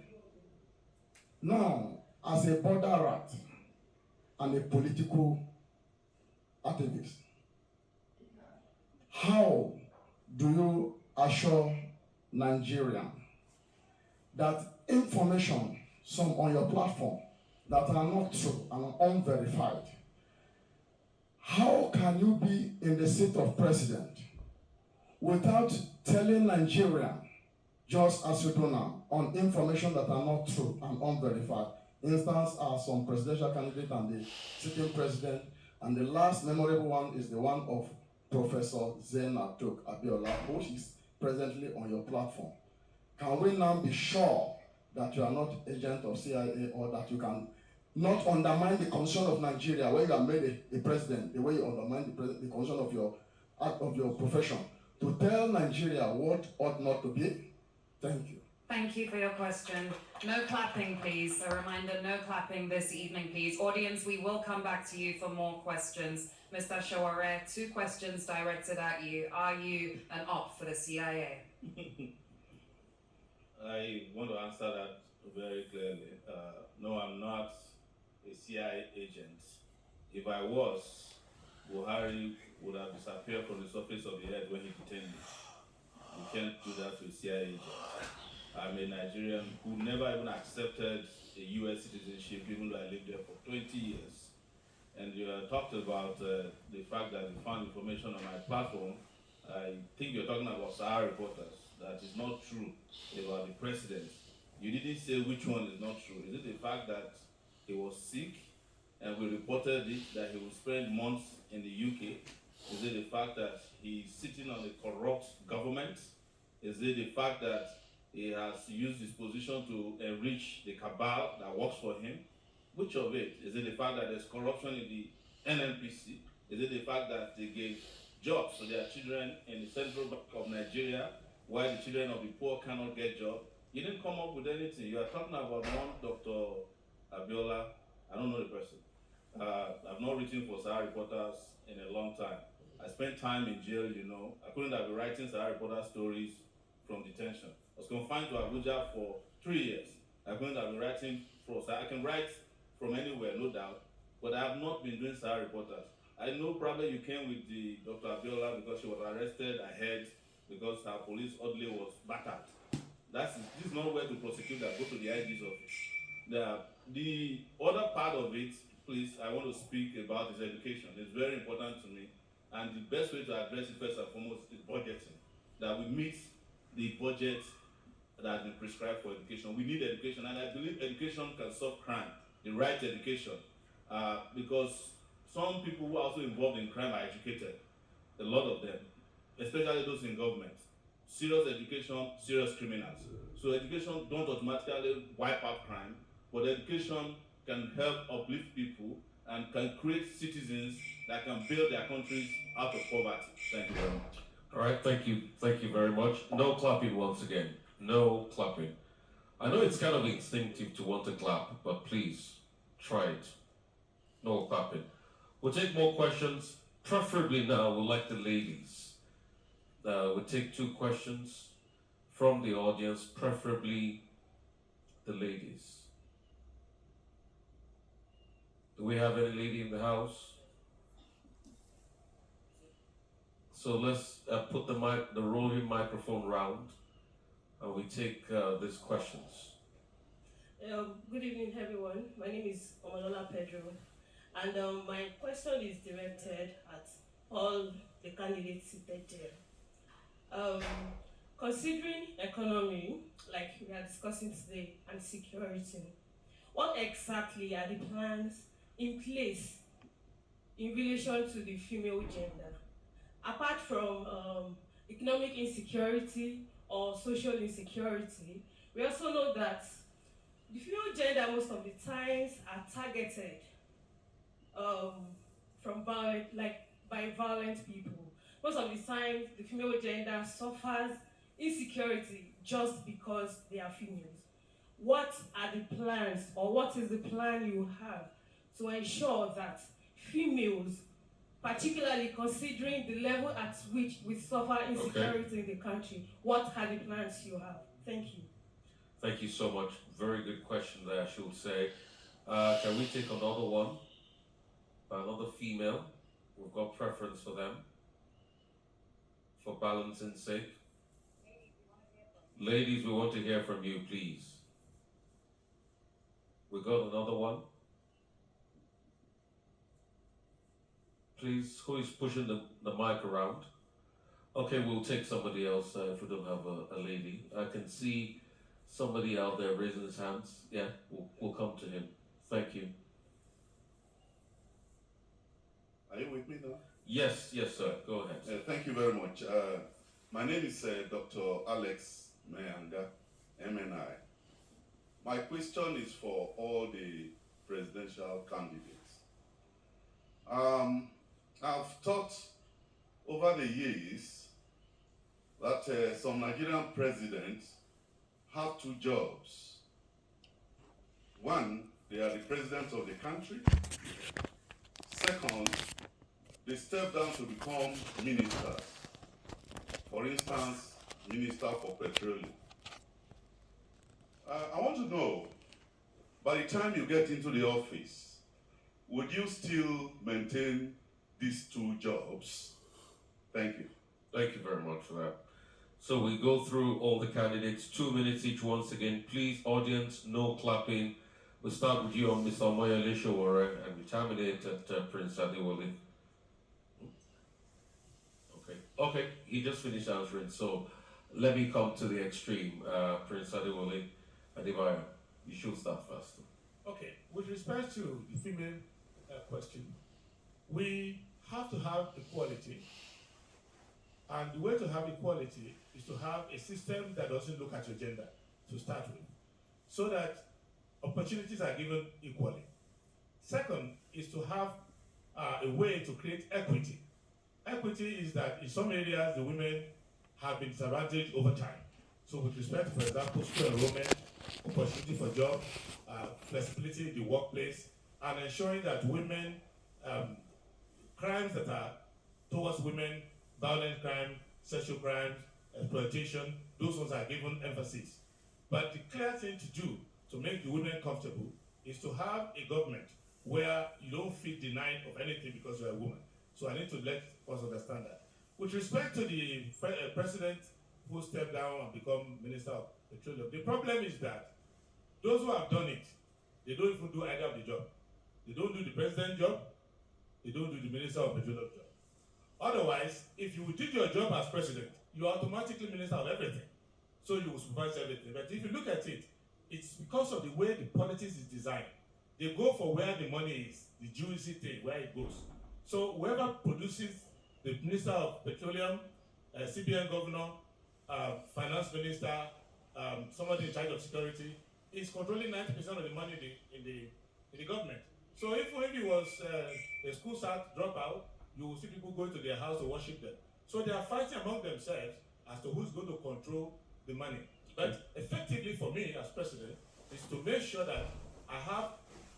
Now, as a border rat and a political activist, how do you assure Nigerians that information, some on your platform, that are not true and unverified, how can you be in the seat of president without telling Nigerians, just as you do now, on information that are not true and unverified? Instance are some presidential candidate and the sitting president, and the last memorable one is the one of Professor Zenatok Abiola, who is presently on your platform. Can we now be sure that you are not agent of CIA, or that you can not undermine the constitution of Nigeria, where you are made a president, the way you undermine the constitution of your out of your profession to tell Nigeria what ought not to be? Thank you. Thank you for your question. No clapping, please. A reminder, no clapping this evening, please. Audience, we will come back to you for more questions. Mr. Shaware, 2 questions directed at you. Are you an op for the CIA? I want to answer that very clearly. No, I'm not a CIA agent. If I was, Buhari would have disappeared from the surface of the earth when he detained me. You can't do that to a CIA agent. I'm a Nigerian who never even accepted a US citizenship, even though I lived there for 20 years. And you talked about the fact that you found information on my platform. I think you're talking about Sahara reporters. That is not true about the president. You didn't say which one is not true. Is it the fact that he was sick and we reported it, that he will spend months in the UK? Is it the fact that he's sitting on a corrupt government? Is it the fact that he has used his position to enrich the cabal that works for him? Which of it? Is it the fact that there's corruption in the NNPC? Is it the fact that they gave jobs to their children in the Central Bank of Nigeria, while the children of the poor cannot get jobs? You didn't come up with anything. You are talking about one Dr. Abiola. I don't know the person. I've not written for Sahara reporters in a long time. I spent time in jail, you know. I couldn't have been writing Sahara reporter stories from detention. I was confined to Abuja for 3 years. I couldn't have been writing for Sahara. I can write from anywhere, no doubt, but I have not been doing Sahara reporters. I know probably you came with the Dr. Abiola because she was arrested ahead because her police orderly was battered. This is not where to prosecute that. Go to the IG's office. The other part of it, please, I want to speak about is education. It's very important to me. And the best way to address it first and foremost is budgeting. That we meet the budget that has been prescribed for education. We need education, and I believe education can solve crime, the right education. Because some people who are also involved in crime are educated, a lot of them, especially those in government. Serious education, serious criminals. So education don't automatically wipe out crime, but education can help uplift people and can create citizens that can build their countries out of poverty. Thank you very much. All right, thank you very much. No clapping once again. No clapping. I know it's kind of instinctive to want to clap, but please try it. No clapping. We'll take more questions. Preferably now, we'll like the ladies. We'll take 2 questions from the audience, preferably the ladies. Do we have any lady in the house? So let's put the rolling microphone round, and we take these questions. Good evening, everyone. My name is Omolola Pedro, and my question is directed at all the candidates seated there. Considering economy, like we are discussing today, and security, what exactly are the plans in place in relation to the female gender? Apart from economic insecurity or social insecurity, we also know that the female gender most of the times are targeted by violent people. Most of the time, the female gender suffers insecurity just because they are females. What are the plans, or what is the plan you have to ensure that females, particularly considering the level at which we suffer insecurity in the country, what are the plans you have? Thank you. Thank you so much. Very good question there, I should say. Can we take another one? Another female. We've got preference for them. For balancing sake. Ladies, we want to hear from you, please. We got another one. Please, who is pushing the mic around? Okay, we'll take somebody else if we don't have a lady. I can see somebody out there raising his hands. Yeah, we'll come to him. Thank you. Are you with me now? Yes, sir. Go ahead. Thank you very much. My name is Dr. Alex Mayanga, MNI. My question is for all the presidential candidates. I've taught over the years that some Nigerian presidents have two jobs. One, they are the president of the country. Second, they step down to become ministers. For instance, Minister for Petroleum. I want to know, by the time you get into the office, would you still maintain these two jobs? Thank you. Thank you very much for that. So we go through all the candidates, 2 minutes each once again. Please, audience, no clapping. We'll start with you on Mr. Omoyele Sowore and we terminate at Prince Adewale. Okay, he just finished answering, so let me come to the extreme. Prince Adewale Adebayo, you should start first. Okay, with respect to the female question, we have to have equality. And the way to have equality is to have a system that doesn't look at your gender to start with, so that opportunities are given equally. Second is to have a way to create equity. Equity is that in some areas the women have been disadvantaged over time. So with respect to, for example, school enrollment, opportunity for job, flexibility in the workplace, and ensuring that women, crimes that are towards women, violent crime, sexual crimes, exploitation, those ones are given emphasis. But the clear thing to do to make the women comfortable is to have a government where you don't feel denied of anything because you're a woman. So I need to let us understand that. With respect to the president who stepped down and become Minister of Petroleum, the problem is that those who have done it, they don't even do either of the job. They don't do the president job, they don't do the Minister of Petroleum job. Otherwise, if you did your job as president, you are automatically minister of everything. So you will supervise everything. But if you look at it, it's because of the way the politics is designed. They go for where the money is, the juicy thing, where it goes. So whoever produces the Minister of Petroleum, CBN governor, finance minister, somebody in charge of security, is controlling 90% of the money in the government. So if it was a school start dropout, you will see people going to their house to worship them. So they are fighting among themselves as to who's going to control the money. But effectively for me as president is to make sure that I have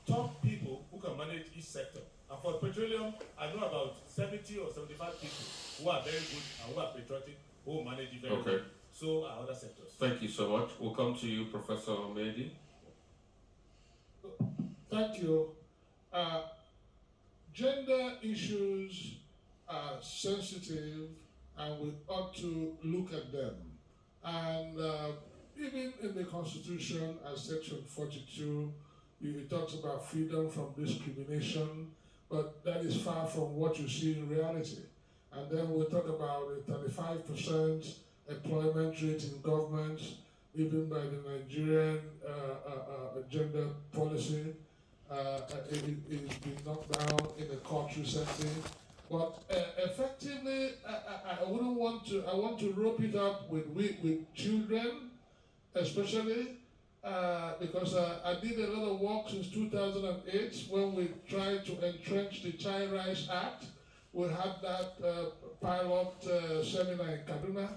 top people who can manage each sector. And for petroleum, I know about 70 or 75 people who are very good and who are patriotic, who will manage it very well. So are other sectors. Thank you so much. We'll come to you, Professor Omedi. Thank you. Gender issues are sensitive and we ought to look at them. And even in the Constitution, as Section 42, it talks about freedom from discrimination, but that is far from what you see in reality. And then we'll talk about a 35% employment rate in government, even by the Nigerian gender policy. It's been knocked down in the court recently. But effectively, I wouldn't want to, I want to rope it up with children, especially, because I did a lot of work since 2008 when we tried to entrench the Child Rights Act. We had that pilot seminar in Kaduna.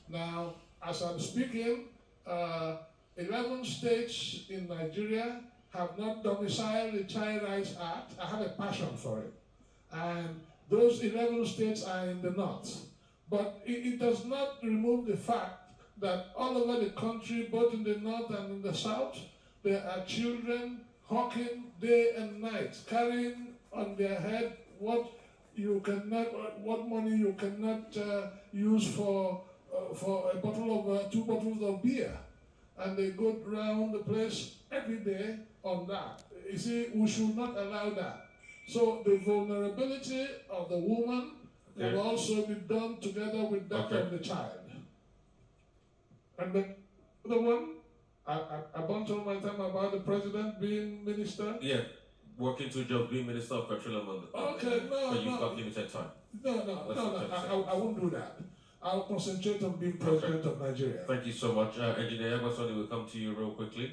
Now, as I'm speaking, 11 states in Nigeria have not domiciled the Child Rights Act. I have a passion for it. And those 11 states are in the north. But it does not remove the fact that all over the country, both in the north and in the south, there are children hawking day and night, carrying on their head what money you cannot use for a bottle of 2 bottles of beer. And they go around the place every day on that. You see, we should not allow that. So the vulnerability of the woman will also be done together with that of the child. And the other one, I want to my time about the president being minister. Yeah, working 2 jobs, being Minister of Petroleum. But you've got limited time. No, I won't do that. I'll concentrate on being president of Nigeria. Thank you so much. Engineer Egbasoni will come to you real quickly.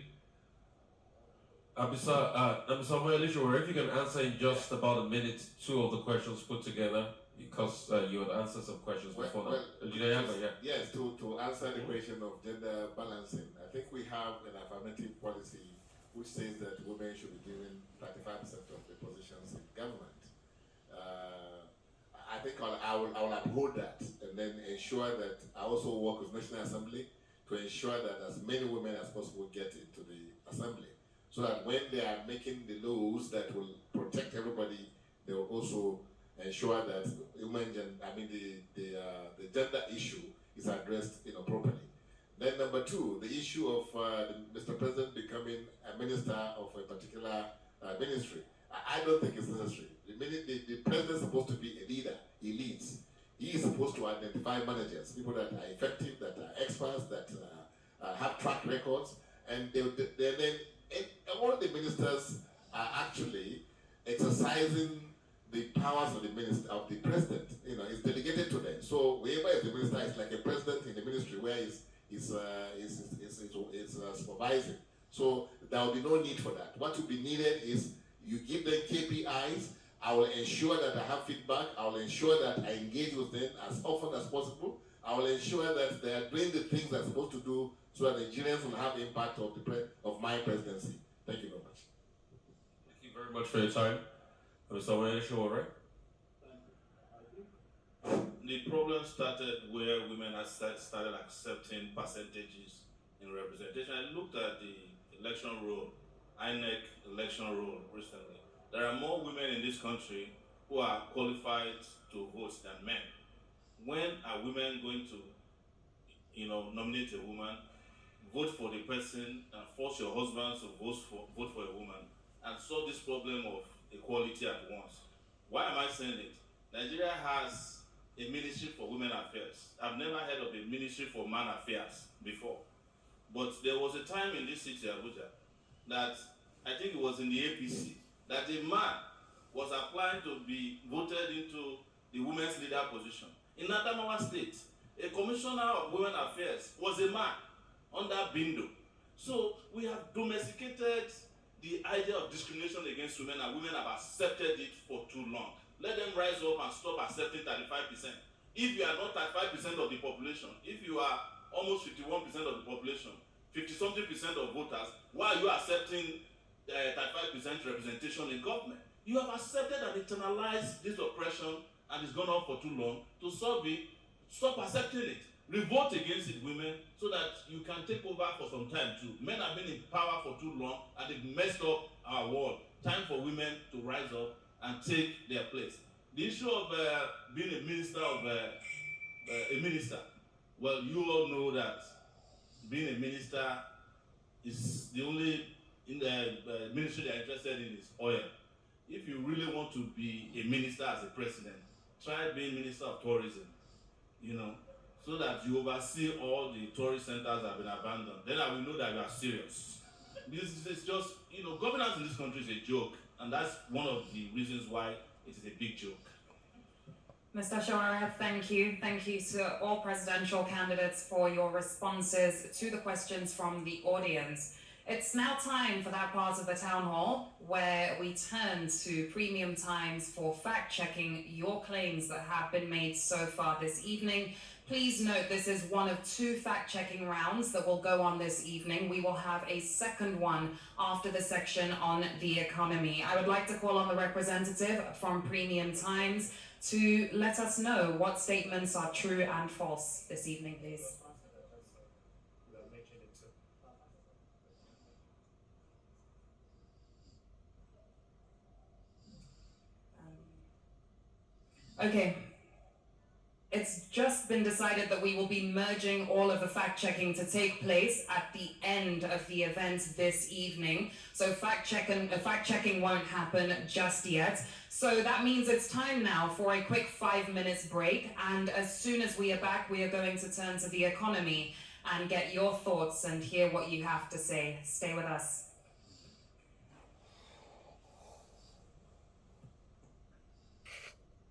Mr. Omoyele Sowore, if you can answer in just about a minute 2 of the questions put together, because you had answered some questions before that. Yes, to answer the question of gender balancing, I think we have an affirmative policy which says that women should be given 35% of the positions in government. I think I will uphold that and then ensure that I also work with National Assembly to ensure that as many women as possible get into the Assembly, so that when they are making the laws that will protect everybody, they will also ensure that the gender issue is addressed properly. Then number two, the issue of Mr. President becoming a minister of a particular ministry. I don't think it's necessary. The president is supposed to be a leader. He leads. He is supposed to identify managers, people that are effective, that are experts, that have track records, and then all the ministers are actually exercising the powers of the president. It's delegated to them. So whoever is the minister is like a president in the ministry where he's supervising. So there will be no need for that. What will be needed is you give them KPIs. I will ensure that I have feedback. I will ensure that I engage with them as often as possible. I will ensure that they are doing the things they're supposed to do so that Nigerians will have impact of my presidency. Thank you very much. Thank you very much for your time. Mr. Wayne, right? The problem started where women had started accepting percentages in representation. I looked at the election roll, INEC election roll recently. There are more women in this country who are qualified to vote than men. When are women going to, nominate a woman, vote for the person, and force your husband to vote for a woman, and solve this problem of equality at once? Why am I saying it? Nigeria has a ministry for women affairs. I've never heard of a ministry for man affairs before. But there was a time in this city, Abuja, that I think it was in the APC, that a man was applying to be voted into the women's leader position. In Adamawa State, a commissioner of women affairs was a man under Bindo. So we have domesticated the idea of discrimination against women, and women have accepted it for too long. Let them rise up and stop accepting 35%. If you are not 35% of the population, if you are almost 51% of the population, 50-something% of voters, why are you accepting 35% representation in government? You have accepted and internalized this oppression, and it's gone on for too long. To solve it, stop accepting it. Revolt against it, women, so that you can take over for some time too. Men have been in power for too long, and they've messed up our world. Time for women to rise up and take their place. The issue of being a minister well, you all know that being a minister is the only ministry they're interested in is oil. If you really want to be a minister as a president, try being Minister of Tourism, so that you oversee all the tourist centers that have been abandoned. Then I will know that you are serious. This is just, governance in this country is a joke, and that's one of the reasons why it is a big joke. Mr. Shawara, thank you. Thank you to all presidential candidates for your responses to the questions from the audience. It's now time for that part of the town hall where we turn to Premium Times for fact-checking your claims that have been made so far this evening. Please note this is one of two fact-checking rounds that will go on this evening. We will have a second one after the section on the economy. I would like to call on the representative from Premium Times to let us know what statements are true and false this evening, please. Okay. It's just been decided that we will be merging all of the fact-checking to take place at the end of the event this evening. So fact-checking won't happen just yet. So that means it's time now for a quick 5 minutes break. And as soon as we are back, we are going to turn to the economy and get your thoughts and hear what you have to say. Stay with us.